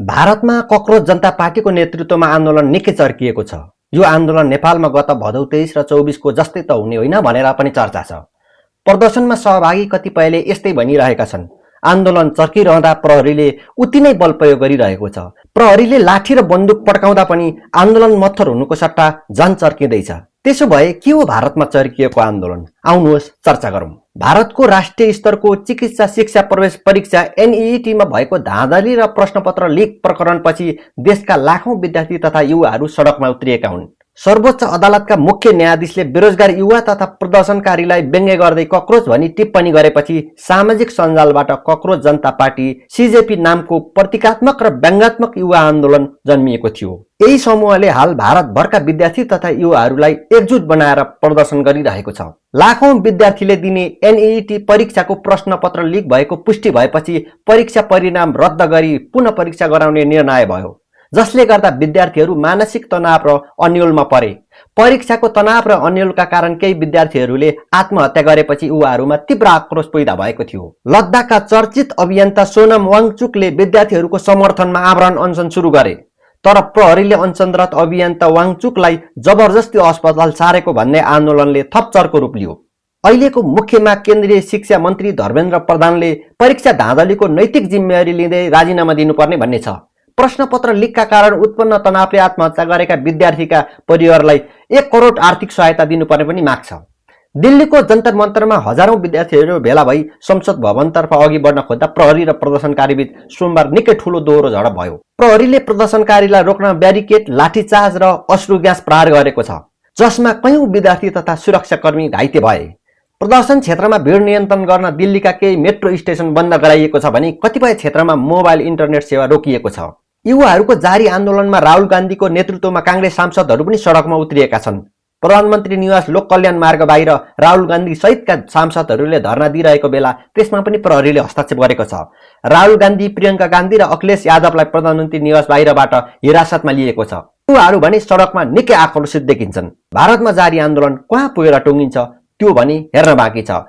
भारतमा कक्रोच जनता पार्टीको नेतृत्वमा आन्दोलन निकै चर्किएको छ। यो आन्दोलन नेपालमा गत भदौ 23 र 24 को जस्तै त हुने होइन भनेर पनि चर्चा छ। प्रदर्शनमा सहभागी कतिपयले यस्तै भनिरहेका छन्। आन्दोलन चर्किरहँदा प्रहरीले उति नै बल प्रयोग गरिरहेको छ। प्रहरीले लाठी र बन्दुक पड्काउँदा पनि आन्दोलन मत्थर हुनुको सट्टा झन चर्किँदैछ। त्यसो भए के हो भारतमा चर्किएको आन्दोलन? आउनुहोस् चर्चा गरौँ। भारतको राष्ट्रिय स्तरको चिकित्सा शिक्षा प्रवेश परीक्षा एनईईटीमा भएको धाँधली र प्रश्नपत्र लिक प्रकरणपछि देशका लाखौं विद्यार्थी तथा युवाहरू सडकमा उत्रिएका हुन्। सर्वोच्च अदालतका मुख्य न्यायाधीशले बेरोजगार युवा तथा प्रदर्शनकारीलाई व्यङ्ग्य गर्दै कक्रोच भनी टिप्पणी गरेपछि सामाजिक सञ्जालबाट कक्रोच जनता पार्टी सीजेपी नामको प्रतीकात्मक र व्यङ्ग्यात्मक युवा आन्दोलन जन्मिएको थियो। यही समूहले हाल भारतभरका विद्यार्थी तथा युवाहरूलाई एकजुट बनाएर प्रदर्शन गरिरहेको छ। लाखौं विद्यार्थीले दिने एनईईटी परीक्षाको प्रश्नपत्र लिक भएको पुष्टि भएपछि परीक्षा परिणाम रद्द गरी पुनः परीक्षा गराउने निर्णय भयो, जसले गर्दा विद्यार्थीहरू मानसिक तनाव र अन्योलमा परे। परीक्षाको तनाव र अन्योलका कारण केही विद्यार्थीहरूले आत्महत्या गरेपछि युवाहरूमा तीव्र आक्रोश पैदा भएको थियो। लद्दाखका चर्चित अभियन्ता सोनम वाङचुकले विद्यार्थीहरूको समर्थनमा आमरण अनसन सुरु गरे, तर प्रहरीले अनसनरत अभियन्ता वाङचुकलाई जबरजस्ती अस्पताल सारेको भन्ने आन्दोलनले थप चर्को रूप लियो। अहिलेको मुख्यमा केन्द्रीय शिक्षा मन्त्री धर्मेन्द्र प्रधानले परीक्षा धाँधलीको नैतिक जिम्मेवारी लिँदै राजीनामा दिनुपर्ने भन्ने छ। प्रश्नपत्र लिकका कारण उत्पन्न तनावले आत्महत्या गरेका विद्यार्थीका परिवारलाई 1 करोड आर्थिक सहायता दिनुपर्ने पनि माग छ। दिल्लीको जन्तर मन्तरमा हजारौं विद्यार्थीहरू भेला भई संसद भवनतर्फ अघि बढ्न खोज्दा प्रहरी र प्रदर्शनकारीबीच सोमबार निकै ठूलो दोहोरो झडप भयो। प्रहरीले प्रदर्शनकारीलाई रोक्न ब्यारिकेड, लाठीचार्ज र अश्रु ग्यास प्रहार गरेको छ, जसमा कयौं विद्यार्थी तथा सुरक्षाकर्मी घाइते भए। प्रदर्शन क्षेत्रमा भिड नियन्त्रण गर्न दिल्लीका केही मेट्रो स्टेशन बन्द गराइएको छ भने कतिपय क्षेत्रमा मोबाइल इन्टरनेट सेवा रोकिएको छ। युवाहरूको जारी आन्दोलनमा राहुल गान्धीको नेतृत्वमा कांग्रेस सांसदहरू पनि सडकमा उत्रिएका छन्। प्रधानमन्त्री निवास लोक कल्याण मार्ग बाहिर राहुल गान्धी सहितका सांसदहरूले धरना दिइरहेको बेला त्यसमा पनि प्रहरीले हस्तक्षेप गरेको छ। राहुल गान्धी, प्रियङ्का गान्धी र अखिलेश यादवलाई प्रधानमन्त्री निवास बाहिरबाट हिरासतमा लिएको छ। युवाहरू भने सडकमा निकै आक्रोशित देखिन्छन्। भारतमा जारी आन्दोलन कहाँ पुगेर टुङ्गिन्छ त्यो भनी हेर्न बाँकी छ।